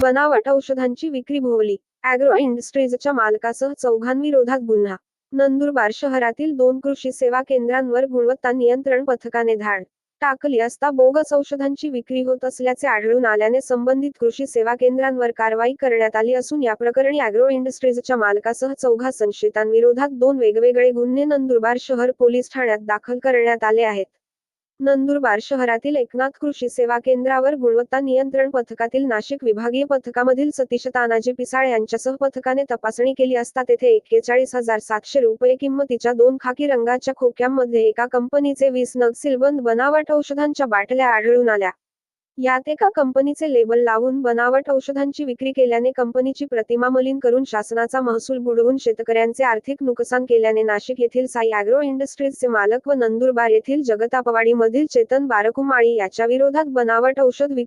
बनावट औषधांची विक्री भोवली. अॅग्रो इंडस्ट्रीजच्या मालकासह चौघांविरोधात गुन्हा. नंदुरबार शहरातील 2 कृषी सेवा केंद्रांवर गुणवत्ता नियंत्रण पथकाने धाड टाकली असता बोगस औषधांची विक्री होत असल्याचे आढळून आल्याने संबंधित कृषी सेवा केंद्रांवर कारवाई करण्यात आली असून या प्रकरणी अॅग्रो इंडस्ट्रीजच्या मालकासह 4 संशयितांविरोधात 2 वेगवेगळे गुन्हे नंदुरबार शहर पोलीस ठाण्यात दाखल करण्यात आले आहेत. नंदुरबार शहरातील एकनाथ कृषी सेवा केंद्रावर गुणवत्ता नियंत्रण पथकातील नाशिक विभागीय पथकामधील सतीश तानाजी पिसाळ यांच्यासह पथकाने तपासणी केली असता तेथे 41,700 रुपये किंमतीच्या 2 खाकी रंगाच्या खोक्यांमध्ये एका कंपनीचे 20 नग सीलबंद बनावट औषधांच्या बाटल्या आढळून आल्या. यात एका कंपनीचे लेबल लावून बनावट औषधांची विक्री केल्याने कंपनीची प्रतिमा मलिन करून शासनाचा महसूल बुडवून शेतकऱ्यांचे आर्थिक नुकसान केल्याने नाशिक येथील साई अॅग्रो इंडस्ट्रीजचे मालक व नंदुरबार येथील जगतापवाडीमधील चेतन बारकुमाळी याच्या विरोधात बनावट औषध